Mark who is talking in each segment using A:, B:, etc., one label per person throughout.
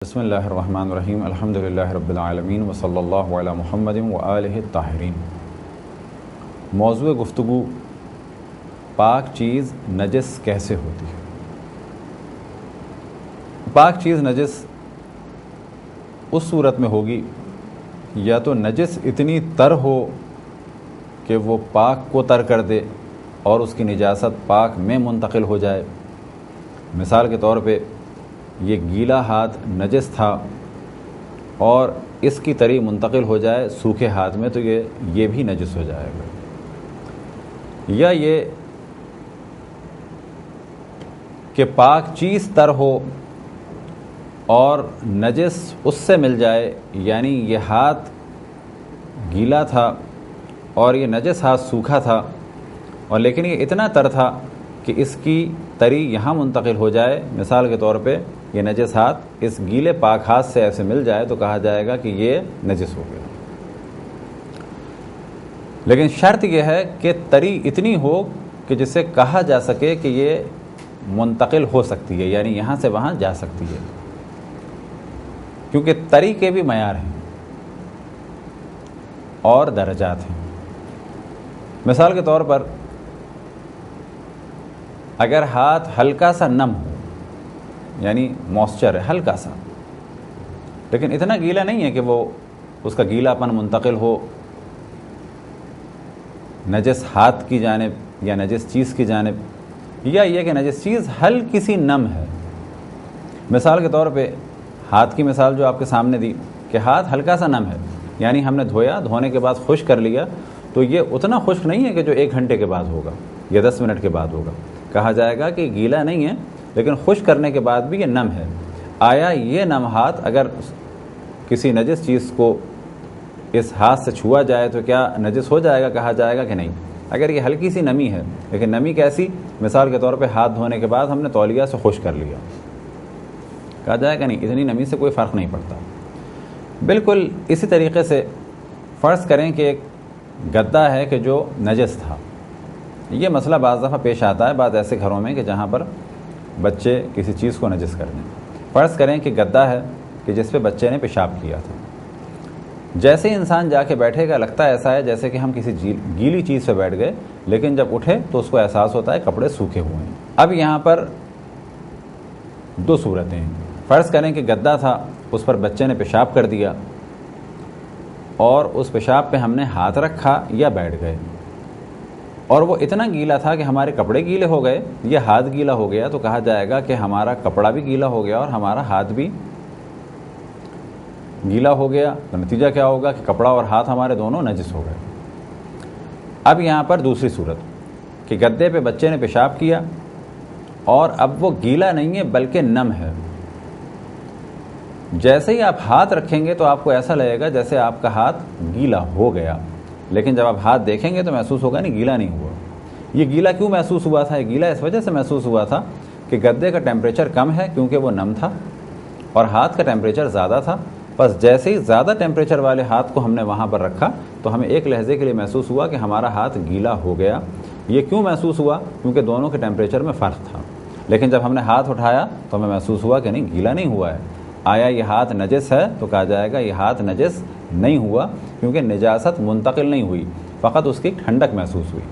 A: بسم اللہ الرحمن الرحیم الحمدللہ رب العالمین وصلی اللہ علی محمد وآلہ الطاہرین۔ موضوع گفتگو پاک چیز نجس کیسے ہوتی ہے۔ پاک چیز نجس اس صورت میں ہوگی یا تو نجس اتنی تر ہو کہ وہ پاک کو تر کر دے اور اس کی نجاست پاک میں منتقل ہو جائے۔ مثال کے طور پہ یہ گیلا ہاتھ نجس تھا اور اس کی تری منتقل ہو جائے سوکھے ہاتھ میں تو یہ بھی نجس ہو جائے گا، یا یہ کہ پاک چیز تر ہو اور نجس اس سے مل جائے، یعنی یہ ہاتھ گیلا تھا اور یہ نجس ہاتھ سوکھا تھا اور لیکن یہ اتنا تر تھا کہ اس کی تری یہاں منتقل ہو جائے۔ مثال کے طور پہ یہ نجس ہاتھ اس گیلے پاک ہاتھ سے ایسے مل جائے تو کہا جائے گا کہ یہ نجس ہو گیا، لیکن شرط یہ ہے کہ تری اتنی ہو کہ جسے کہا جا سکے کہ یہ منتقل ہو سکتی ہے، یعنی یہاں سے وہاں جا سکتی ہے، کیونکہ تری کے بھی معیار ہیں اور درجات ہیں۔ مثال کے طور پر اگر ہاتھ ہلکا سا نم ہو، یعنی موئسچر ہے ہلکا سا، لیکن اتنا گیلا نہیں ہے کہ وہ اس کا گیلا پن منتقل ہو نجس ہاتھ کی جانب یا نجس چیز کی جانب، یا یہ کہ نجس چیز ہلکی سی نم ہے۔ مثال کے طور پہ ہاتھ کی مثال جو آپ کے سامنے دی کہ ہاتھ ہلکا سا نم ہے، یعنی ہم نے دھونے کے بعد خشک کر لیا تو یہ اتنا خشک نہیں ہے کہ جو 1 گھنٹے کے بعد ہوگا یا 10 منٹ کے بعد ہوگا، کہا جائے گا کہ گیلا نہیں ہے لیکن خشک کرنے کے بعد بھی یہ نم ہے۔ آیا یہ نم ہاتھ اگر کسی نجس چیز کو اس ہاتھ سے چھوا جائے تو کیا نجس ہو جائے گا؟ کہا جائے گا کہ نہیں۔ اگر یہ ہلکی سی نمی ہے، لیکن نمی کیسی؟ مثال کے طور پہ ہاتھ دھونے کے بعد ہم نے تولیہ سے خشک کر لیا، کہا جائے گا نہیں، اتنی نمی سے کوئی فرق نہیں پڑتا۔ بالکل اسی طریقے سے فرض کریں کہ ایک گدا ہے کہ جو نجس تھا۔ یہ مسئلہ بعض دفعہ پیش آتا ہے بعض ایسے گھروں میں کہ جہاں پر بچے کسی چیز کو نجس کر دیں۔ فرض کریں کہ گدا ہے کہ جس پہ بچے نے پیشاب کیا تھا، جیسے ہی انسان جا کے بیٹھے گا لگتا ہے ایسا ہے جیسے کہ ہم کسی گیلی چیز پہ بیٹھ گئے، لیکن جب اٹھے تو اس کو احساس ہوتا ہے کپڑے سوکھے ہوئے ہیں۔ اب یہاں پر 2 صورتیں ہیں۔ فرض کریں کہ گدا تھا، اس پر بچے نے پیشاب کر دیا اور اس پیشاب پہ ہم نے ہاتھ رکھا یا بیٹھ گئے اور وہ اتنا گیلا تھا کہ ہمارے کپڑے گیلے ہو گئے، یہ ہاتھ گیلا ہو گیا تو کہا جائے گا کہ ہمارا کپڑا بھی گیلا ہو گیا اور ہمارا ہاتھ بھی گیلا ہو گیا، تو نتیجہ کیا ہوگا کہ کپڑا اور ہاتھ ہمارے دونوں نجس ہو گئے۔ اب یہاں پر دوسری صورت کہ گدے پہ بچے نے پیشاب کیا اور اب وہ گیلا نہیں ہے بلکہ نم ہے۔ جیسے ہی آپ ہاتھ رکھیں گے تو آپ کو ایسا لگے گا جیسے آپ کا ہاتھ گیلا ہو گیا، لیکن جب آپ ہاتھ دیکھیں گے تو محسوس ہوگا نہیں، گیلا نہیں ہوا۔ یہ گیلا کیوں محسوس ہوا تھا؟ یہ گیلا اس وجہ سے محسوس ہوا تھا کہ گدے کا ٹیمپریچر کم ہے کیونکہ وہ نم تھا اور ہاتھ کا ٹیمپریچر زیادہ تھا۔ بس جیسے ہی زیادہ ٹیمپریچر والے ہاتھ کو ہم نے وہاں پر رکھا تو ہمیں ایک لحظے کے لیے محسوس ہوا کہ ہمارا ہاتھ گیلا ہو گیا۔ یہ کیوں محسوس ہوا؟ کیونکہ دونوں کے ٹیمپریچر میں فرق تھا، لیکن جب ہم نے ہاتھ اٹھایا تو ہمیں محسوس ہوا کہ نہیں، گیلا نہیں ہوا ہے۔ آیا یہ ہاتھ نجس ہے؟ تو کہا جائے گا یہ ہاتھ نجس نہیں ہوا، کیونکہ نجاست منتقل نہیں ہوئی، فقط اس کی ٹھنڈک محسوس ہوئی۔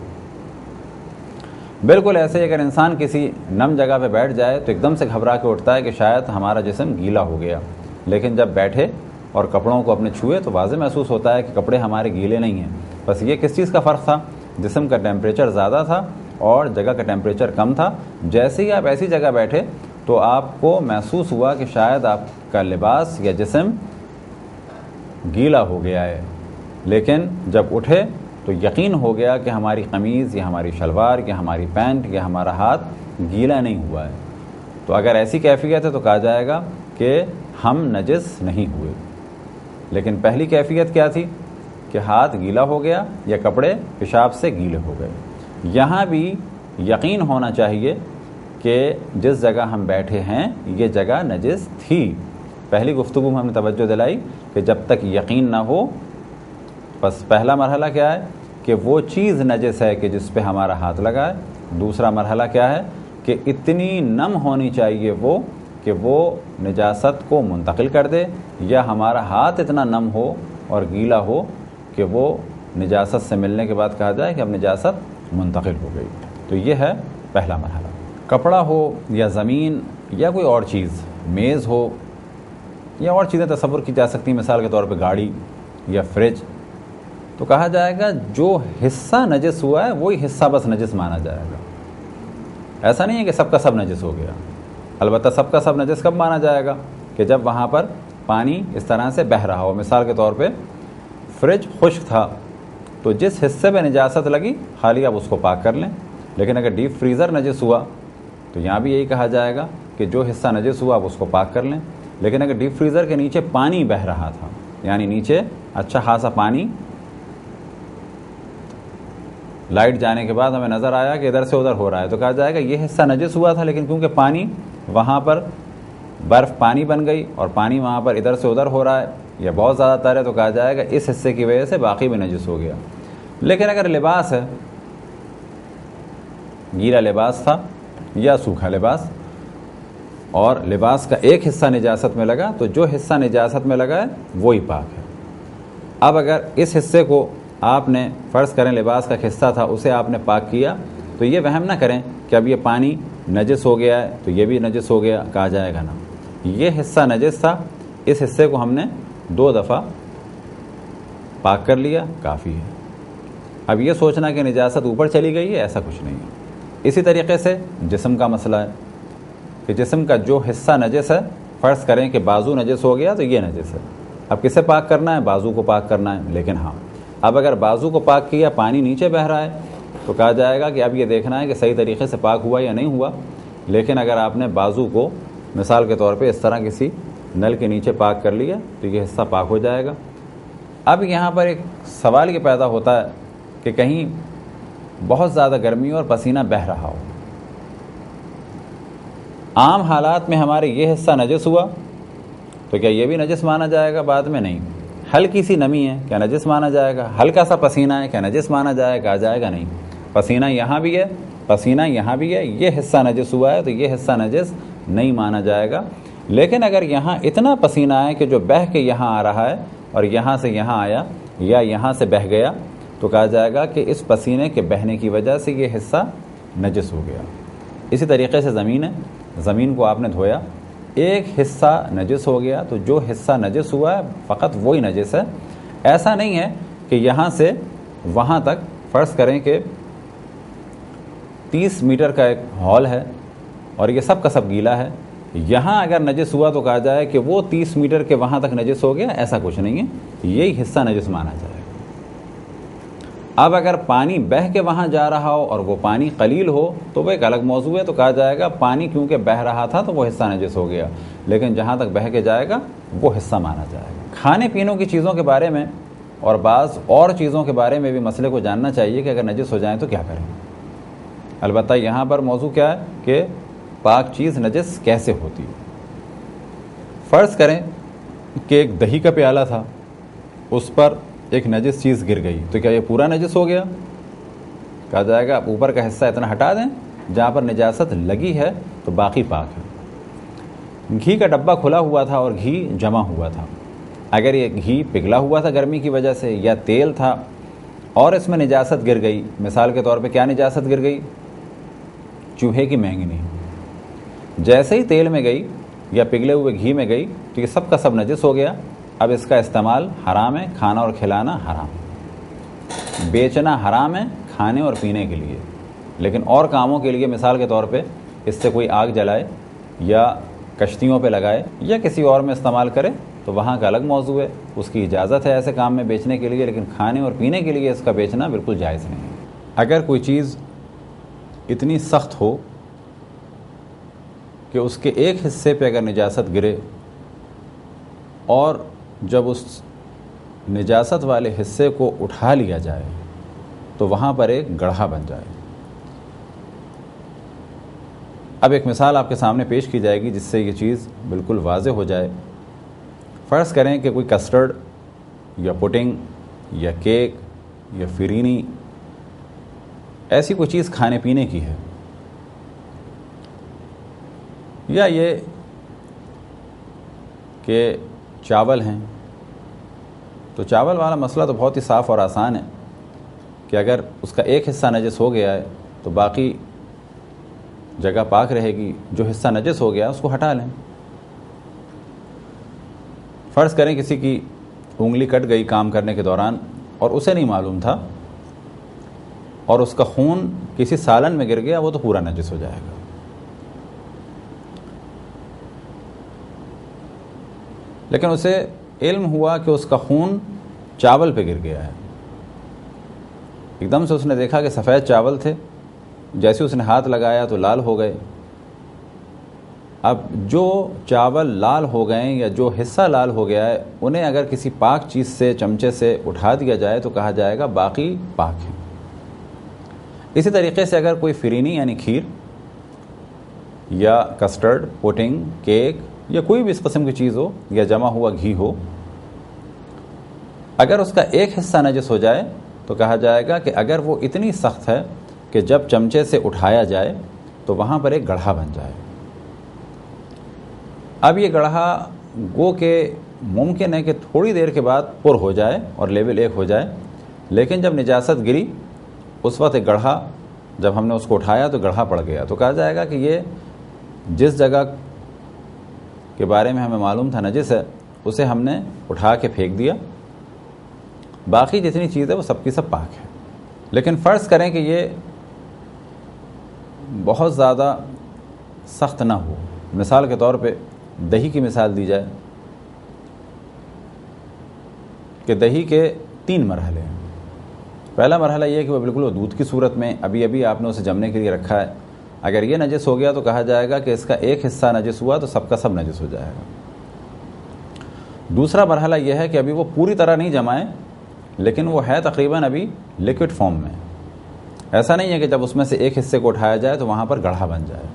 A: بالکل ایسے اگر انسان کسی نم جگہ پہ بیٹھ جائے تو ایک دم سے گھبرا کے اٹھتا ہے کہ شاید ہمارا جسم گیلا ہو گیا، لیکن جب بیٹھے اور کپڑوں کو اپنے چھوئے تو واضح محسوس ہوتا ہے کہ کپڑے ہمارے گیلے نہیں ہیں۔ بس یہ کس چیز کا فرق تھا؟ جسم کا ٹیمپریچر زیادہ تھا اور جگہ کا ٹیمپریچر کم تھا۔ جیسے ہی آپ ایسی جگہ بیٹھے تو آپ کو محسوس ہوا کہ شاید آپ کا لباس یا جسم گیلا ہو گیا ہے، لیکن جب اٹھے تو یقین ہو گیا کہ ہماری قمیض یا ہماری شلوار یا ہماری پینٹ یا ہمارا ہاتھ گیلا نہیں ہوا ہے۔ تو اگر ایسی کیفیت ہے تو کہا جائے گا کہ ہم نجس نہیں ہوئے۔ لیکن پہلی کیفیت کیا تھی کہ ہاتھ گیلا ہو گیا یا کپڑے پیشاب سے گیلے ہو گئے۔ یہاں بھی یقین ہونا چاہیے کہ جس جگہ ہم بیٹھے ہیں یہ جگہ نجس تھی۔ پہلی گفتگو میں ہم نے توجہ دلائی کہ جب تک یقین نہ ہو، بس پہلا مرحلہ کیا ہے کہ وہ چیز نجس ہے کہ جس پہ ہمارا ہاتھ لگا ہے۔ دوسرا مرحلہ کیا ہے کہ اتنی نم ہونی چاہیے وہ کہ وہ نجاست کو منتقل کر دے، یا ہمارا ہاتھ اتنا نم ہو اور گیلا ہو کہ وہ نجاست سے ملنے کے بعد کہا جائے کہ اب نجاست منتقل ہو گئی۔ تو یہ ہے پہلا مرحلہ۔ کپڑا ہو یا زمین یا کوئی اور چیز، میز ہو یا اور چیزیں تصور کی جا سکتی ہیں، مثال کے طور پہ گاڑی یا فریج، تو کہا جائے گا جو حصہ نجس ہوا ہے وہی حصہ بس نجس مانا جائے گا۔ ایسا نہیں ہے کہ سب کا سب نجس ہو گیا۔ البتہ سب کا سب نجس کب مانا جائے گا؟ کہ جب وہاں پر پانی اس طرح سے بہہ رہا ہو۔ مثال کے طور پہ فریج خشک تھا تو جس حصے پہ نجاست لگی خالی آپ اس کو پاک کر لیں، لیکن اگر ڈیپ فریزر نجس ہوا تو یہاں بھی یہی کہا جائے گا کہ جو حصہ نجس ہوا آپ اس کو پاک کر لیں، لیکن اگر ڈیپ فریزر کے نیچے پانی بہہ رہا تھا، یعنی نیچے اچھا خاصا پانی، لائٹ جانے کے بعد ہمیں نظر آیا کہ ادھر سے ادھر ہو رہا ہے، تو کہا جائے گا یہ حصہ نجس ہوا تھا، لیکن کیونکہ پانی وہاں پر برف پانی بن گئی اور پانی وہاں پر ادھر سے ادھر ہو رہا ہے یا بہت زیادہ تر ہے، تو کہا جائے گا اس حصے کی وجہ سے باقی بھی نجس ہو گیا۔ لیکن اگر لباس ہے، گیلا لباس تھا یا سوکھا لباس، اور لباس کا ایک حصہ نجاست میں لگا، تو جو حصہ نجاست میں لگا ہے وہی پاک ہے۔ اب اگر اس حصے کو آپ نے، فرض کریں لباس کا حصہ تھا، اسے آپ نے پاک کیا، تو یہ وہم نہ کریں کہ اب یہ پانی نجس ہو گیا ہے تو یہ بھی نجس ہو گیا، کہا جائے گا نا، یہ حصہ نجس تھا، اس حصے کو ہم نے 2 دفعہ پاک کر لیا، کافی ہے۔ اب یہ سوچنا کہ نجاست اوپر چلی گئی ہے، ایسا کچھ نہیں ہے۔ اسی طریقے سے جسم کا مسئلہ ہے کہ جسم کا جو حصہ نجس ہے، فرض کریں کہ بازو نجس ہو گیا تو یہ نجس ہے، اب کسے پاک کرنا ہے؟ بازو کو پاک کرنا ہے۔ لیکن ہاں، اب اگر بازو کو پاک کیا، پانی نیچے بہہ رہا ہے، تو کہا جائے گا کہ اب یہ دیکھنا ہے کہ صحیح طریقے سے پاک ہوا یا نہیں ہوا۔ لیکن اگر آپ نے بازو کو مثال کے طور پہ اس طرح کسی نل کے نیچے پاک کر لیا تو یہ حصہ پاک ہو جائے گا۔ اب یہاں پر ایک سوال یہ پیدا ہوتا ہے کہ کہیں بہت زیادہ گرمی اور پسینہ بہہ رہا ہو، عام حالات میں ہمارے یہ حصہ نجس ہوا تو کیا یہ بھی نجس مانا جائے گا؟ بعد میں نہیں۔ ہلکی سی نمی ہے، کیا نجس مانا جائے گا؟ ہلکا سا پسینہ ہے، کیا نجس مانا جائے گا؟ کہا جائے گا نہیں، پسینہ یہاں بھی ہے، پسینہ یہاں بھی ہے، یہ حصہ نجس ہوا ہے تو یہ حصہ نجس نہیں مانا جائے گا۔ لیکن اگر یہاں اتنا پسینہ ہے کہ جو بہہ کے یہاں آ رہا ہے اور یہاں سے یہاں آیا یا یہاں سے بہہ گیا، تو کہا جائے گا کہ اس پسینے کے بہنے کی وجہ سے یہ حصہ نجس ہو گیا۔ اسی طریقے سے زمین ہے، زمین کو آپ نے دھویا، ایک حصہ نجس ہو گیا تو جو حصہ نجس ہوا ہے فقط وہی نجس ہے۔ ایسا نہیں ہے کہ یہاں سے وہاں تک، فرض کریں کہ 30 میٹر کا ایک ہال ہے اور یہ سب کا سب گیلا ہے، یہاں اگر نجس ہوا تو کہا جائے کہ وہ 30 میٹر کے وہاں تک نجس ہو گیا، ایسا کچھ نہیں ہے، یہی حصہ نجس مانا جائے گا۔ اب اگر پانی بہہ کے وہاں جا رہا ہو اور وہ پانی قلیل ہو تو وہ ایک الگ موضوع ہے، تو کہا جائے گا پانی کیونکہ بہہ رہا تھا تو وہ حصہ نجس ہو گیا، لیکن جہاں تک بہہ کے جائے گا وہ حصہ مانا جائے گا۔ کھانے پینے کی چیزوں کے بارے میں اور بعض اور چیزوں کے بارے میں بھی مسئلے کو جاننا چاہیے کہ اگر نجس ہو جائیں تو کیا کریں۔ البتہ یہاں پر موضوع کیا ہے کہ پاک چیز نجس کیسے ہوتی ہے۔ فرض کریں کہ ایک دہی کا پیالہ تھا، اس پر ایک نجس چیز گر گئی، تو کیا یہ پورا نجس ہو گیا؟ کہا جائے گا آپ اوپر کا حصہ اتنا ہٹا دیں، جہاں پر نجاست لگی ہے تو باقی پاک ہے۔ گھی کا ڈبہ کھلا ہوا تھا اور گھی جمع ہوا تھا، اگر یہ گھی پگھلا ہوا تھا گرمی کی وجہ سے یا تیل تھا اور اس میں نجاست گر گئی، مثال کے طور پہ کیا نجاست گر گئی؟ چوہے کی مینگنی، جیسے ہی تیل میں گئی یا پگھلے ہوئے گھی میں گئی تو یہ سب کا سب نجس ہو گیا۔ اب اس کا استعمال حرام ہے، کھانا اور کھلانا حرام ہے، بیچنا حرام ہے کھانے اور پینے کے لیے، لیکن اور کاموں کے لیے مثال کے طور پہ اس سے کوئی آگ جلائے یا کشتیوں پہ لگائے یا کسی اور میں استعمال کرے تو وہاں کا الگ موضوع ہے، اس کی اجازت ہے ایسے کام میں بیچنے کے لیے، لیکن کھانے اور پینے کے لیے اس کا بیچنا بالکل جائز نہیں ہے۔ اگر کوئی چیز اتنی سخت ہو کہ اس کے ایک حصے پہ اگر نجاست گرے اور جب اس نجاست والے حصے کو اٹھا لیا جائے تو وہاں پر ایک گڑھا بن جائے۔ اب ایک مثال آپ کے سامنے پیش کی جائے گی جس سے یہ چیز بالکل واضح ہو جائے۔ فرض کریں کہ کوئی کسٹرڈ یا پڈنگ یا کیک یا فرینی ایسی کوئی چیز کھانے پینے کی ہے، یا یہ کہ چاول ہیں، تو چاول والا مسئلہ تو بہت ہی صاف اور آسان ہے کہ اگر اس کا ایک حصہ نجس ہو گیا ہے تو باقی جگہ پاک رہے گی، جو حصہ نجس ہو گیا اس کو ہٹا لیں۔ فرض کریں کسی کی انگلی کٹ گئی کام کرنے کے دوران اور اسے نہیں معلوم تھا اور اس کا خون کسی سالن میں گر گیا، وہ تو پورا نجس ہو جائے گا۔ لیکن اسے علم ہوا کہ اس کا خون چاول پہ گر گیا ہے، ایک دم سے اس نے دیکھا کہ سفید چاول تھے، جیسے اس نے ہاتھ لگایا تو لال ہو گئے۔ اب جو چاول لال ہو گئے یا جو حصہ لال ہو گیا ہے، انہیں اگر کسی پاک چیز سے چمچے سے اٹھا دیا جائے تو کہا جائے گا باقی پاک ہے۔ اسی طریقے سے اگر کوئی فرینی یعنی کھیر یا کسٹرڈ، پوڈنگ، کیک یا کوئی بھی اس قسم کی چیز ہو یا جمع ہوا گھی ہو، اگر اس کا ایک حصہ نجس ہو جائے تو کہا جائے گا کہ اگر وہ اتنی سخت ہے کہ جب چمچے سے اٹھایا جائے تو وہاں پر ایک گڑھا بن جائے۔ اب یہ گڑھا گو کہ ممکن ہے کہ تھوڑی دیر کے بعد پر ہو جائے اور لیول 1 ہو جائے، لیکن جب نجاست گری اس وقت ایک گڑھا، جب ہم نے اس کو اٹھایا تو گڑھا پڑ گیا، تو کہا جائے گا کہ یہ جس جگہ کے بارے میں ہمیں معلوم تھا نجس ہے اسے ہم نے اٹھا کے پھینک دیا، باقی جتنی چیز ہے وہ سب کی سب پاک ہے۔ لیکن فرض کریں کہ یہ بہت زیادہ سخت نہ ہو، مثال کے طور پہ دہی کی مثال دی جائے کہ دہی کے 3 مرحلے ہیں۔ پہلا مرحلہ یہ ہے کہ وہ بالکل دودھ کی صورت میں ابھی آپ نے اسے جمنے کے لیے رکھا ہے، اگر یہ نجس ہو گیا تو کہا جائے گا کہ اس کا ایک حصہ نجس ہوا تو سب کا سب نجس ہو جائے گا۔ دوسرا مرحلہ یہ ہے کہ ابھی وہ پوری طرح نہیں جمائے لیکن وہ ہے تقریباً ابھی لیکوڈ فارم میں، ایسا نہیں ہے کہ جب اس میں سے ایک حصے کو اٹھایا جائے تو وہاں پر گڑھا بن جائے۔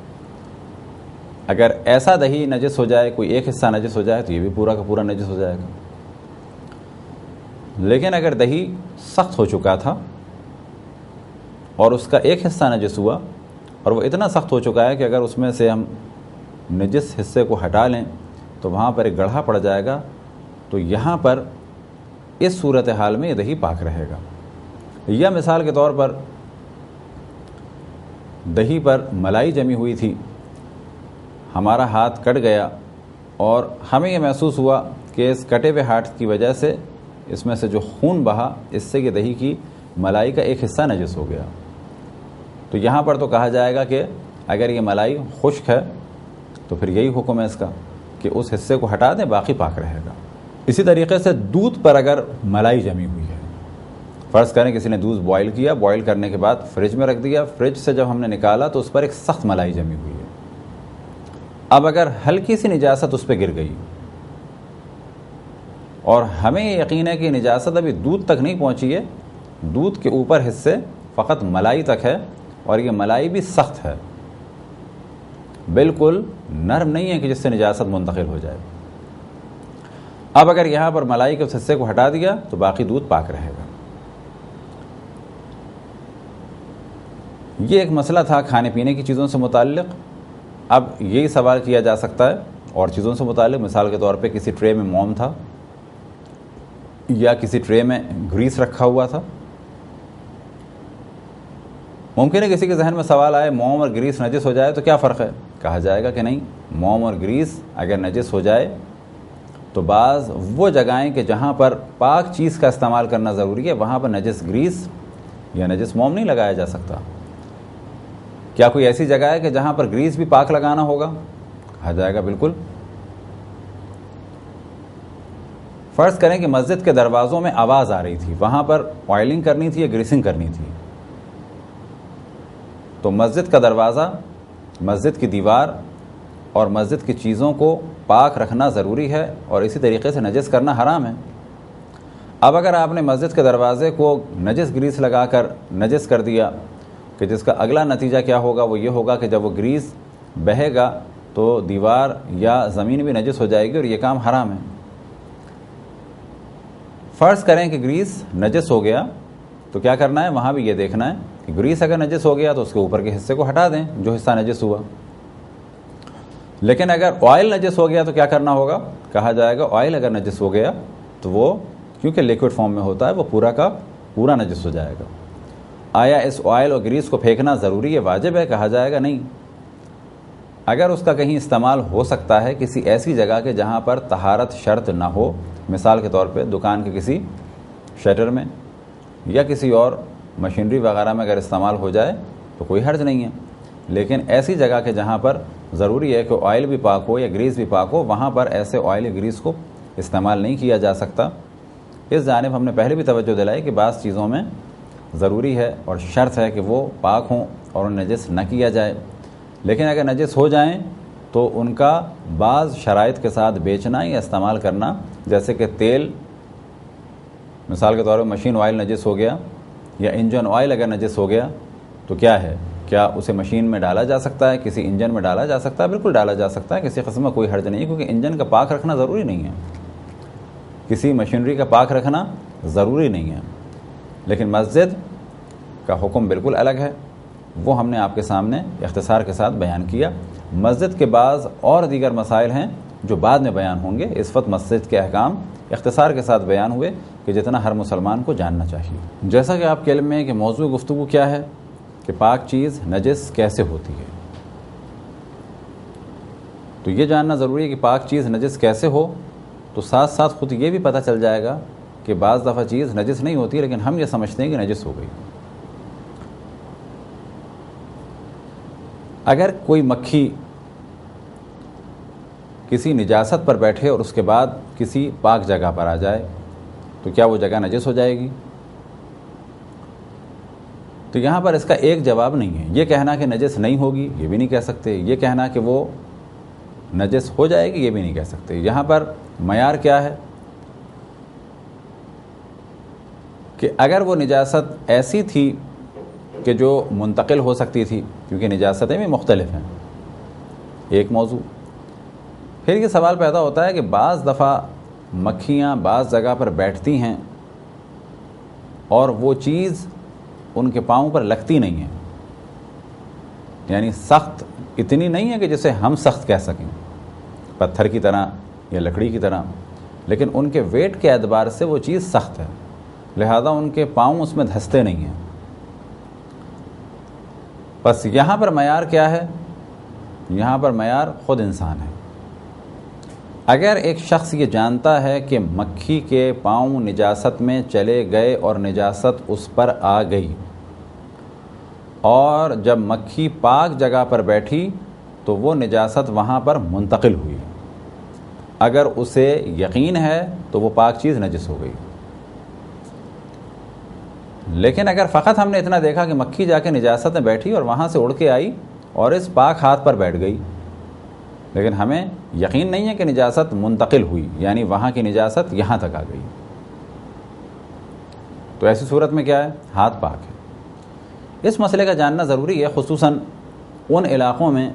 A: اگر ایسا دہی نجس ہو جائے، کوئی ایک حصہ نجس ہو جائے تو یہ بھی پورا کا پورا نجس ہو جائے گا۔ لیکن اگر دہی سخت ہو چکا تھا اور اس کا ایک حصہ نجس ہوا اور وہ اتنا سخت ہو چکا ہے کہ اگر اس میں سے ہم نجس حصے کو ہٹا لیں تو وہاں پر ایک گڑھا پڑ جائے گا، تو یہاں پر اس صورتحال میں یہ دہی پاک رہے گا۔ یا مثال کے طور پر دہی پر ملائی جمی ہوئی تھی، ہمارا ہاتھ کٹ گیا اور ہمیں یہ محسوس ہوا کہ اس کٹے ہوئے ہاتھ کی وجہ سے اس میں سے جو خون بہا اس سے یہ دہی کی ملائی کا ایک حصہ نجس ہو گیا، تو یہاں پر تو کہا جائے گا کہ اگر یہ ملائی خشک ہے تو پھر یہی حکم ہے اس کا کہ اس حصے کو ہٹا دیں، باقی پاک رہے گا۔ اسی طریقے سے دودھ پر اگر ملائی جمی ہوئی ہے، فرض کریں کسی نے دودھ بوائل کیا، بوائل کرنے کے بعد فریج میں رکھ دیا، فریج سے جب ہم نے نکالا تو اس پر ایک سخت ملائی جمی ہوئی ہے۔ اب اگر ہلکی سی نجاست اس پہ گر گئی اور ہمیں یہ یقین ہے کہ نجاست ابھی دودھ تک نہیں پہنچی ہے، دودھ کے اوپر حصے فقط ملائی تک ہے اور یہ ملائی بھی سخت ہے، بالکل نرم نہیں ہے کہ جس سے نجاست منتقل ہو جائے۔ اب اگر یہاں پر ملائی کے اس حصے کو ہٹا دیا تو باقی دودھ پاک رہے گا۔ یہ ایک مسئلہ تھا کھانے پینے کی چیزوں سے متعلق۔ اب یہی سوال کیا جا سکتا ہے اور چیزوں سے متعلق، مثال کے طور پہ کسی ٹرے میں موم تھا یا کسی ٹرے میں گریس رکھا ہوا تھا، ممکن ہے کسی کے ذہن میں سوال آئے موم اور گریس نجس ہو جائے تو کیا فرق ہے؟ کہا جائے گا کہ نہیں، موم اور گریس اگر نجس ہو جائے تو بعض وہ جگہیں کہ جہاں پر پاک چیز کا استعمال کرنا ضروری ہے وہاں پر نجس گریس یا نجس موم نہیں لگایا جا سکتا۔ کیا کوئی ایسی جگہ ہے کہ جہاں پر گریس بھی پاک لگانا ہوگا؟ کہا جائے گا بالکل۔ فرض کریں کہ مسجد کے دروازوں میں آواز آ رہی تھی، وہاں پر آئلنگ کرنی تھی یا گریسنگ کرنی تھی، تو مسجد کا دروازہ، مسجد کی دیوار اور مسجد کی چیزوں کو پاک رکھنا ضروری ہے اور اسی طریقے سے نجس کرنا حرام ہے۔ اب اگر آپ نے مسجد کے دروازے کو نجس گریس لگا کر نجس کر دیا کہ جس کا اگلا نتیجہ کیا ہوگا وہ یہ ہوگا کہ جب وہ گریس بہے گا تو دیوار یا زمین بھی نجس ہو جائے گی اور یہ کام حرام ہے۔ فرض کریں کہ گریس نجس ہو گیا تو کیا کرنا ہے؟ وہاں بھی یہ دیکھنا ہے کہ گریس اگر نجس ہو گیا تو اس کے اوپر کے حصے کو ہٹا دیں جو حصہ نجس ہوا۔ لیکن اگر آئل نجس ہو گیا تو کیا کرنا ہوگا؟ کہا جائے گا آئل اگر نجس ہو گیا تو وہ کیونکہ لیکوڈ فارم میں ہوتا ہے وہ پورا کا پورا نجس ہو جائے گا۔ آیا اس آئل اور گریس کو پھینکنا ضروری ہے، واجب ہے؟ کہا جائے گا نہیں۔ اگر اس کا کہیں استعمال ہو سکتا ہے کسی ایسی جگہ کے جہاں پر طہارت شرط نہ ہو، مثال کے طور پہ دکان کے کسی شٹر میں یا کسی اور مشینری وغیرہ میں اگر استعمال ہو جائے تو کوئی حرج نہیں ہے، لیکن ایسی جگہ کے جہاں پر ضروری ہے کہ آئل بھی پاک ہو یا گریس بھی پاک ہو، وہاں پر ایسے آئل یا گریس کو استعمال نہیں کیا جا سکتا۔ اس جانب ہم نے پہلے بھی توجہ دلائی کہ بعض چیزوں میں ضروری ہے اور شرط ہے کہ وہ پاک ہوں اور ان نجس نہ کیا جائے، لیکن اگر نجس ہو جائیں تو ان کا بعض شرائط کے ساتھ بیچنا یا استعمال کرنا، جیسے کہ تیل مثال کے طور پر مشین آئل نجس ہو گیا یا انجن آئل اگر نجس ہو گیا تو کیا ہے، کیا اسے مشین میں ڈالا جا سکتا ہے، کسی انجن میں ڈالا جا سکتا ہے؟ بالکل ڈالا جا سکتا ہے، کسی قسم کا کوئی حرج نہیں ہے، کیونکہ انجن کا پاک رکھنا ضروری نہیں ہے، کسی مشینری کا پاک رکھنا ضروری نہیں ہے، لیکن مسجد کا حکم بالکل الگ ہے، وہ ہم نے آپ کے سامنے اختصار کے ساتھ بیان کیا۔ مسجد کے بعض اور دیگر مسائل ہیں جو بعد میں بیان ہوں گے، اس وقت مسجد کے احکام اختصار کے ساتھ بیان ہوئے کہ جتنا ہر مسلمان کو جاننا چاہیے۔ جیسا کہ آپ کے علم میں ہے کہ موضوع گفتگو کیا ہے کہ پاک چیز نجس کیسے ہوتی ہے، تو یہ جاننا ضروری ہے کہ پاک چیز نجس کیسے ہو، تو ساتھ ساتھ خود یہ بھی پتہ چل جائے گا کہ بعض دفعہ چیز نجس نہیں ہوتی لیکن ہم یہ سمجھتے ہیں کہ نجس ہو گئی۔ اگر کوئی مکھی کسی نجاست پر بیٹھے اور اس کے بعد کسی پاک جگہ پر آ جائے تو کیا وہ جگہ نجس ہو جائے گی؟ تو یہاں پر اس کا ایک جواب نہیں ہے۔ یہ کہنا کہ نجس نہیں ہوگی یہ بھی نہیں کہہ سکتے، یہ کہنا کہ وہ نجس ہو جائے گی یہ بھی نہیں کہہ سکتے۔ یہاں پر معیار کیا ہے کہ اگر وہ نجاست ایسی تھی کہ جو منتقل ہو سکتی تھی، کیونکہ نجاستیں بھی مختلف ہیں، ایک موضوع۔ پھر یہ سوال پیدا ہوتا ہے کہ بعض دفعہ مکھیاں بعض جگہ پر بیٹھتی ہیں اور وہ چیز ان کے پاؤں پر لگتی نہیں ہے، یعنی سخت اتنی نہیں ہے کہ جسے ہم سخت کہہ سکیں، پتھر کی طرح یا لکڑی کی طرح، لیکن ان کے ویٹ کے اعتبار سے وہ چیز سخت ہے، لہذا ان کے پاؤں اس میں دھنستے نہیں ہیں۔ بس یہاں پر معیار کیا ہے؟ یہاں پر معیار خود انسان ہے۔ اگر ایک شخص یہ جانتا ہے کہ مکھی کے پاؤں نجاست میں چلے گئے اور نجاست اس پر آ گئی، اور جب مکھی پاک جگہ پر بیٹھی تو وہ نجاست وہاں پر منتقل ہوئی، اگر اسے یقین ہے تو وہ پاک چیز نجس ہو گئی۔ لیکن اگر فقط ہم نے اتنا دیکھا کہ مکھی جا کے نجاست میں بیٹھی اور وہاں سے اڑ کے آئی اور اس پاک ہاتھ پر بیٹھ گئی، لیکن ہمیں یقین نہیں ہے کہ نجاست منتقل ہوئی، یعنی وہاں کی نجاست یہاں تک آ گئی، تو ایسی صورت میں کیا ہے؟ ہاتھ پاک ہے۔ اس مسئلے کا جاننا ضروری ہے، خصوصاً ان علاقوں میں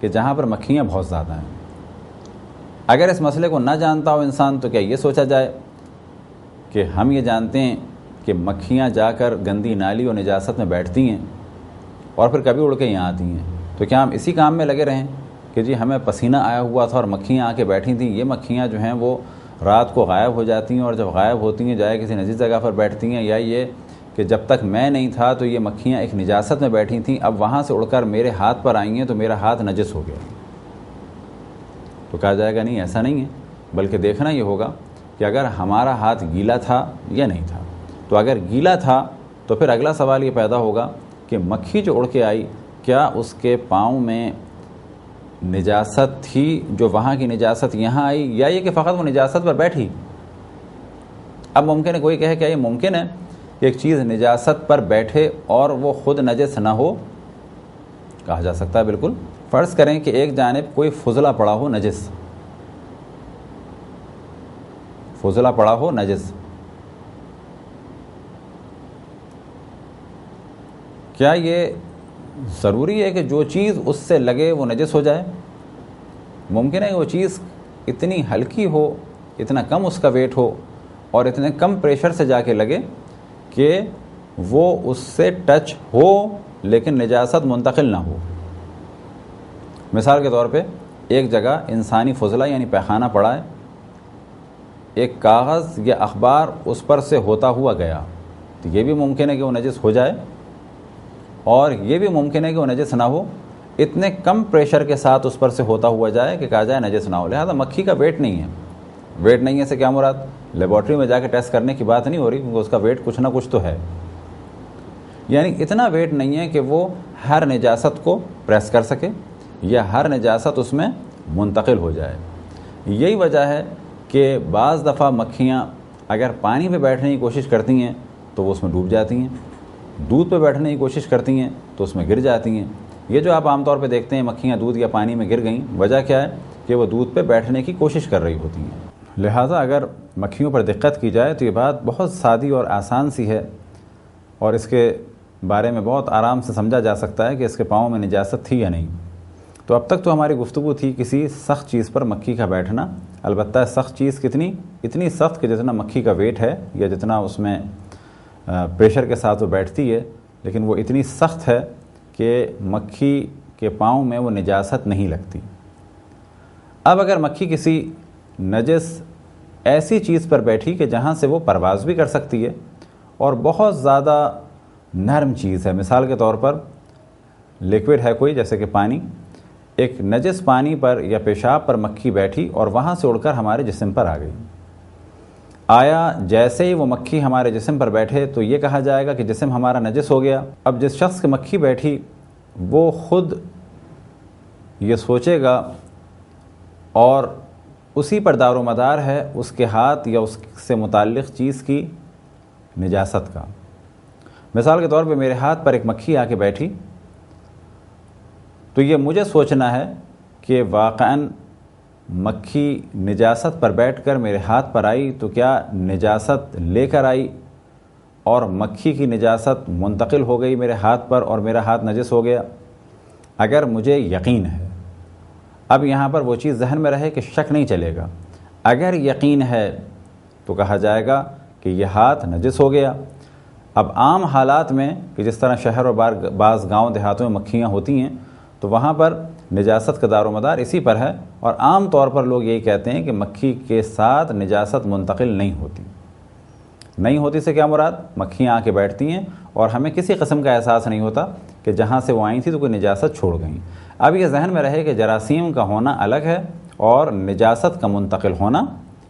A: کہ جہاں پر مکھیاں بہت زیادہ ہیں۔ اگر اس مسئلے کو نہ جانتا ہو انسان تو کیا یہ سوچا جائے کہ ہم یہ جانتے ہیں کہ مکھیاں جا کر گندی نالی اور نجاست میں بیٹھتی ہیں اور پھر کبھی اڑ کے یہاں آتی ہیں، تو کیا ہم اسی کام میں لگے رہیں کہ جی ہمیں پسینہ آیا ہوا تھا اور مکھیاں آ کے بیٹھی تھیں؟ یہ مکھیاں جو ہیں وہ رات کو غائب ہو جاتی ہیں اور جب غائب ہوتی ہیں جائے کسی نجس جگہ پر بیٹھتی ہیں، یا یہ کہ جب تک میں نہیں تھا تو یہ مکھیاں ایک نجاست میں بیٹھی تھیں، اب وہاں سے اڑ کر میرے ہاتھ پر آئی ہیں تو میرا ہاتھ نجس ہو گیا؟ تو کہا جائے گا نہیں، ایسا نہیں ہے، بلکہ دیکھنا یہ ہوگا کہ اگر ہمارا ہاتھ گیلا تھا یا نہیں تھا۔ تو اگر گیلا تھا تو پھر اگلا سوال یہ پیدا ہوگا کہ مکھی جو اڑ کے آئی کیا اس کے پاؤں میں نجاست تھی جو وہاں کی نجاست یہاں آئی، یا یہ کہ فقط وہ نجاست پر بیٹھی؟ اب ممکن ہے کوئی کہے کیا یہ ممکن ہے کہ ایک چیز نجاست پر بیٹھے اور وہ خود نجس نہ ہو؟ کہا جا سکتا ہے بالکل۔ فرض کریں کہ ایک جانب کوئی فضلہ پڑا ہو نجس، فضلہ پڑا ہو نجس، کیا یہ ضروری ہے کہ جو چیز اس سے لگے وہ نجس ہو جائے؟ ممکن ہے کہ وہ چیز اتنی ہلکی ہو، اتنا کم اس کا ویٹ ہو اور اتنے کم پریشر سے جا کے لگے کہ وہ اس سے ٹچ ہو لیکن نجاست منتقل نہ ہو۔ مثال کے طور پہ ایک جگہ انسانی فضلہ یعنی پیخانہ پڑا ہے، ایک کاغذ یا اخبار اس پر سے ہوتا ہوا گیا، تو یہ بھی ممکن ہے کہ وہ نجس ہو جائے، اور یہ بھی ممکن ہے کہ وہ نجس نہ ہو، اتنے کم پریشر کے ساتھ اس پر سے ہوتا ہوا جائے کہ کہا جائے نجس نہ ہو۔ لہذا مکھی کا ویٹ نہیں ہے۔ ویٹ نہیں ہے سے کیا مراد؟ لیبارٹری میں جا کے ٹیسٹ کرنے کی بات نہیں ہو رہی، کیونکہ اس کا ویٹ کچھ نہ کچھ تو ہے، یعنی اتنا ویٹ نہیں ہے کہ وہ ہر نجاست کو پریس کر سکے یا ہر نجاست اس میں منتقل ہو جائے۔ یہی وجہ ہے کہ بعض دفعہ مکھیاں اگر پانی پہ بیٹھنے کی کوشش کرتی ہیں تو وہ اس میں ڈوب جاتی ہیں، دودھ پہ بیٹھنے کی کوشش کرتی ہیں تو اس میں گر جاتی ہیں۔ یہ جو آپ عام طور پہ دیکھتے ہیں مکھیاں دودھ یا پانی میں گر گئیں، وجہ کیا ہے کہ وہ دودھ پہ بیٹھنے کی کوشش کر رہی ہوتی ہیں۔ لہٰذا اگر مکھیوں پر دقت کی جائے تو یہ بات بہت سادی اور آسان سی ہے، اور اس کے بارے میں بہت آرام سے سمجھا جا سکتا ہے کہ اس کے پاؤں میں نجاست تھی یا نہیں۔ تو اب تک تو ہماری گفتگو تھی کسی سخت چیز پر مکھی کا بیٹھنا، البتہ سخت چیز اتنی سخت کہ جتنا مکھی کا ویٹ ہے یا جتنا اس میں پریشر کے ساتھ وہ بیٹھتی ہے، لیکن وہ اتنی سخت ہے کہ مکھی کے پاؤں میں وہ نجاست نہیں لگتی۔ اب اگر مکھی کسی نجس ایسی چیز پر بیٹھی کہ جہاں سے وہ پرواز بھی کر سکتی ہے اور بہت زیادہ نرم چیز ہے، مثال کے طور پر لیکوڈ ہے کوئی جیسے کہ پانی، ایک نجس پانی پر یا پیشاب پر مکھی بیٹھی اور وہاں سے اڑ کر ہمارے جسم پر آ گئی، آیا جیسے ہی وہ مکھی ہمارے جسم پر بیٹھے تو یہ کہا جائے گا کہ جسم ہمارا نجس ہو گیا؟ اب جس شخص کی مکھی بیٹھی وہ خود یہ سوچے گا اور اسی پر دار و مدار ہے اس کے ہاتھ یا اس سے متعلق چیز کی نجاست کا۔ مثال کے طور پہ میرے ہاتھ پر ایک مکھی آ کے بیٹھی تو یہ مجھے سوچنا ہے کہ واقعاً مکھی نجاست پر بیٹھ کر میرے ہاتھ پر آئی تو کیا نجاست لے کر آئی اور مکھی کی نجاست منتقل ہو گئی میرے ہاتھ پر اور میرا ہاتھ نجس ہو گیا؟ اگر مجھے یقین ہے، اب یہاں پر وہ چیز ذہن میں رہے کہ شک نہیں چلے گا، اگر یقین ہے تو کہا جائے گا کہ یہ ہاتھ نجس ہو گیا۔ اب عام حالات میں کہ جس طرح شہر اور بعض گاؤں دیہاتوں میں مکھیاں ہوتی ہیں تو وہاں پر نجاست کا دار و مدار اسی پر ہے، اور عام طور پر لوگ یہی کہتے ہیں کہ مکھی کے ساتھ نجاست منتقل نہیں ہوتی سے کیا مراد؟ مکھیاں آ کے بیٹھتی ہیں اور ہمیں کسی قسم کا احساس نہیں ہوتا کہ جہاں سے وہ آئی تھی تو کوئی نجاست چھوڑ گئیں۔ اب یہ ذہن میں رہے کہ جراثیم کا ہونا الگ ہے اور نجاست کا منتقل ہونا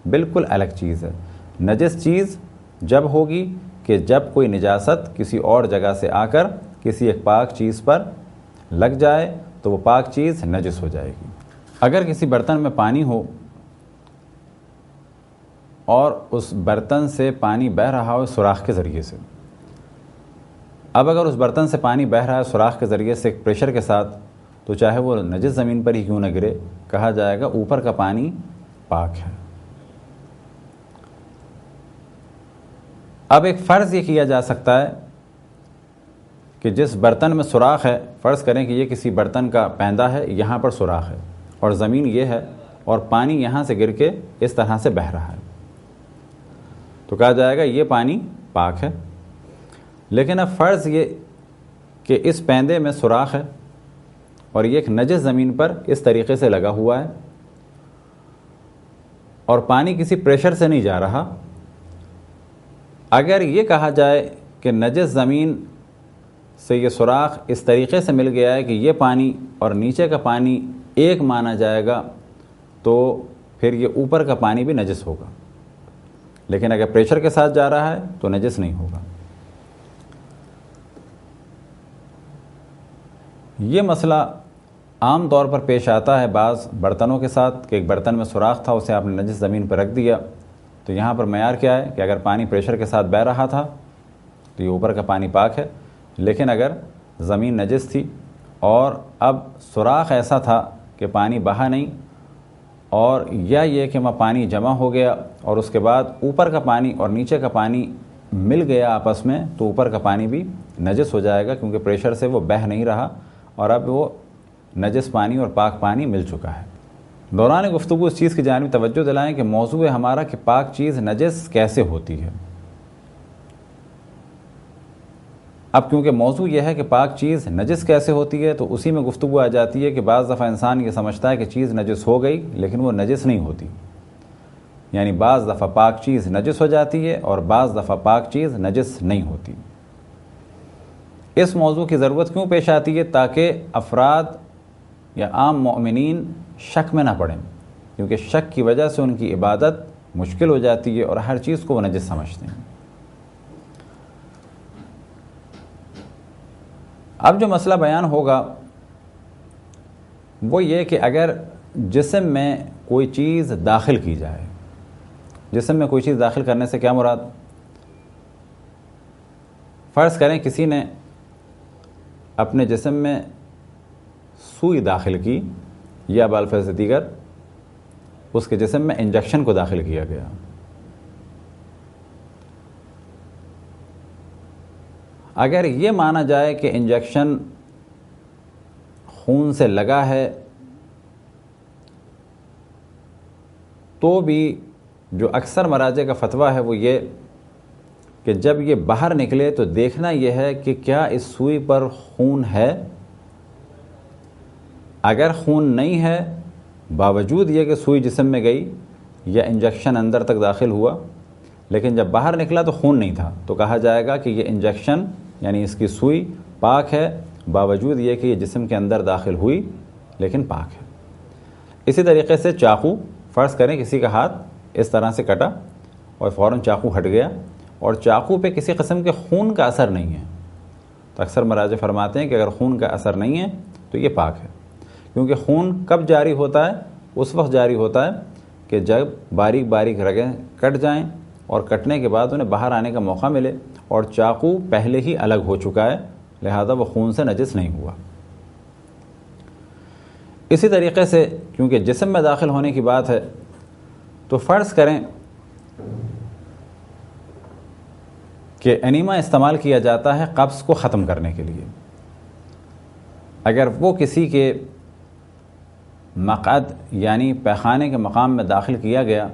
A: بالکل الگ چیز ہے۔ نجس چیز جب ہوگی کہ جب کوئی نجاست کسی اور جگہ سے آ کر کسی ایک پاک چیز پر لگ جائے تو وہ پاک چیز نجس ہو جائے گی۔ اگر کسی برتن میں پانی ہو اور اس برتن سے پانی بہہ رہا ہو سوراخ کے ذریعے سے، اب اگر اس برتن سے پانی بہہ رہا ہے سوراخ کے ذریعے سے ایک پریشر کے ساتھ، تو چاہے وہ نجس زمین پر ہی کیوں نہ گرے، کہا جائے گا اوپر کا پانی پاک ہے۔ اب ایک فرض یہ کیا جا سکتا ہے کہ جس برتن میں سوراخ ہے، فرض کریں کہ یہ کسی برتن کا پیندہ ہے، یہاں پر سوراخ ہے اور زمین یہ ہے اور پانی یہاں سے گر کے اس طرح سے بہہ رہا ہے، تو کہا جائے گا یہ پانی پاک ہے۔ لیکن اب فرض یہ کہ اس پیندے میں سوراخ ہے اور یہ ایک نجس زمین پر اس طریقے سے لگا ہوا ہے اور پانی کسی پریشر سے نہیں جا رہا، اگر یہ کہا جائے کہ نجس زمین سے یہ سوراخ اس طریقے سے مل گیا ہے کہ یہ پانی اور نیچے کا پانی ایک مانا جائے گا، تو پھر یہ اوپر کا پانی بھی نجس ہوگا، لیکن اگر پریشر کے ساتھ جا رہا ہے تو نجس نہیں ہوگا۔ یہ مسئلہ عام طور پر پیش آتا ہے بعض برتنوں کے ساتھ کہ ایک برتن میں سوراخ تھا، اسے آپ نے نجس زمین پر رکھ دیا، تو یہاں پر معیار کیا ہے کہ اگر پانی پریشر کے ساتھ بہہ رہا تھا تو یہ اوپر کا پانی پاک ہے، لیکن اگر زمین نجس تھی اور اب سوراخ ایسا تھا کہ پانی بہا نہیں، اور یا یہ کہ وہاں پانی جمع ہو گیا اور اس کے بعد اوپر کا پانی اور نیچے کا پانی مل گیا آپس میں، تو اوپر کا پانی بھی نجس ہو جائے گا، کیونکہ پریشر سے وہ بہہ نہیں رہا اور اب وہ نجس پانی اور پاک پانی مل چکا ہے۔ دوران گفتگو اس چیز کی جانب توجہ دلائیں کہ موضوع ہمارا کہ پاک چیز نجس کیسے ہوتی ہے۔ اب کیونکہ موضوع یہ ہے کہ پاک چیز نجس کیسے ہوتی ہے، تو اسی میں گفتگو آ جاتی ہے کہ بعض دفعہ انسان یہ سمجھتا ہے کہ چیز نجس ہو گئی لیکن وہ نجس نہیں ہوتی، یعنی بعض دفعہ پاک چیز نجس ہو جاتی ہے اور بعض دفعہ پاک چیز نجس نہیں ہوتی۔ اس موضوع کی ضرورت کیوں پیش آتی ہے؟ تاکہ افراد یا عام مومنین شک میں نہ پڑیں، کیونکہ شک کی وجہ سے ان کی عبادت مشکل ہو جاتی ہے اور ہر چیز کو وہ نجس سمجھتے ہیں۔ اب جو مسئلہ بیان ہوگا وہ یہ کہ اگر جسم میں کوئی چیز داخل کی جائے، جسم میں کوئی چیز داخل کرنے سے کیا مراد؟ فرض کریں کسی نے اپنے جسم میں سوئی داخل کی، یا بالفاظ دیگر اس کے جسم میں انجیکشن کو داخل کیا گیا۔ اگر یہ مانا جائے کہ انجیکشن خون سے لگا ہے، تو بھی جو اکثر مراجع کا فتویٰ ہے وہ یہ کہ جب یہ باہر نکلے تو دیکھنا یہ ہے کہ کیا اس سوئی پر خون ہے۔ اگر خون نہیں ہے، باوجود یہ کہ سوئی جسم میں گئی یا انجیکشن اندر تک داخل ہوا، لیکن جب باہر نکلا تو خون نہیں تھا، تو کہا جائے گا کہ یہ انجیکشن یعنی اس کی سوئی پاک ہے، باوجود یہ کہ یہ جسم کے اندر داخل ہوئی لیکن پاک ہے۔ اسی طریقے سے چاقو، فرض کریں کسی کا ہاتھ اس طرح سے کٹا اور فوراً چاقو ہٹ گیا اور چاقو پہ کسی قسم کے خون کا اثر نہیں ہے، تو اکثر مراجع فرماتے ہیں کہ اگر خون کا اثر نہیں ہے تو یہ پاک ہے، کیونکہ خون کب جاری ہوتا ہے؟ اس وقت جاری ہوتا ہے کہ جب باریک باریک رگیں کٹ جائیں اور کٹنے کے بعد انہیں باہر آنے کا موقع ملے، اور چاقو پہلے ہی الگ ہو چکا ہے، لہذا وہ خون سے نجس نہیں ہوا۔ اسی طریقے سے کیونکہ جسم میں داخل ہونے کی بات ہے، تو فرض کریں کہ انیما استعمال کیا جاتا ہے قبض کو ختم کرنے کے لیے۔ اگر وہ کسی کے مقعد یعنی پیخانے کے مقام میں داخل کیا گیا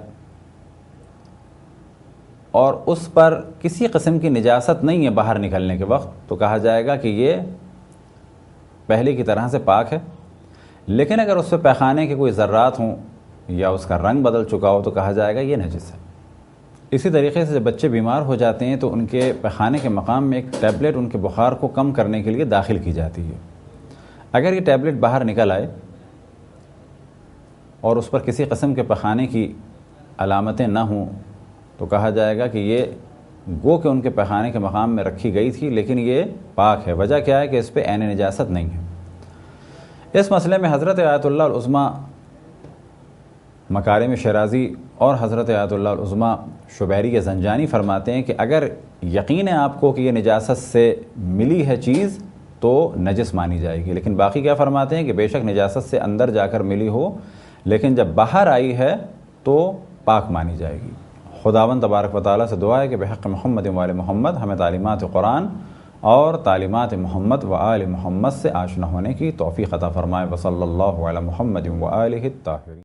A: اور اس پر کسی قسم کی نجاست نہیں ہے باہر نکلنے کے وقت، تو کہا جائے گا کہ یہ پہلے کی طرح سے پاک ہے۔ لیکن اگر اس پہ پیخانے کے کوئی ذرات ہوں یا اس کا رنگ بدل چکا ہو تو کہا جائے گا یہ نجس ہے۔ اسی طریقے سے جب بچے بیمار ہو جاتے ہیں تو ان کے پیخانے کے مقام میں ایک ٹیبلٹ ان کے بخار کو کم کرنے کے لیے داخل کی جاتی ہے۔ اگر یہ ٹیبلٹ باہر نکل آئے اور اس پر کسی قسم کے پیخانے کی علامتیں نہ ہوں تو کہا جائے گا کہ یہ گو کہ ان کے پیخانے کے مقام میں رکھی گئی تھی لیکن یہ پاک ہے۔ وجہ کیا ہے کہ اس پہ عین نجاست نہیں ہے۔ اس مسئلے میں حضرت آیت اللہ العظمیٰ مکارم شیرازی اور حضرت آیت اللہ العظمیٰ شبیری زنجانی فرماتے ہیں کہ اگر یقین ہے آپ کو کہ یہ نجاست سے ملی ہے چیز تو نجس مانی جائے گی، لیکن باقی کیا فرماتے ہیں کہ بے شک نجاست سے اندر جا کر ملی ہو لیکن جب باہر آئی ہے تو پاک مانی جائے گی۔ خداوند تبارک و تعالیٰ سے دعا ہے کہ بحق محمد و آل محمد ہمیں تعلیمات قرآن اور تعلیمات محمد و آل محمد سے آشنا ہونے کی توفیق عطا فرمائے۔ وصلی اللہ علی محمد و آلہ الطاہرین۔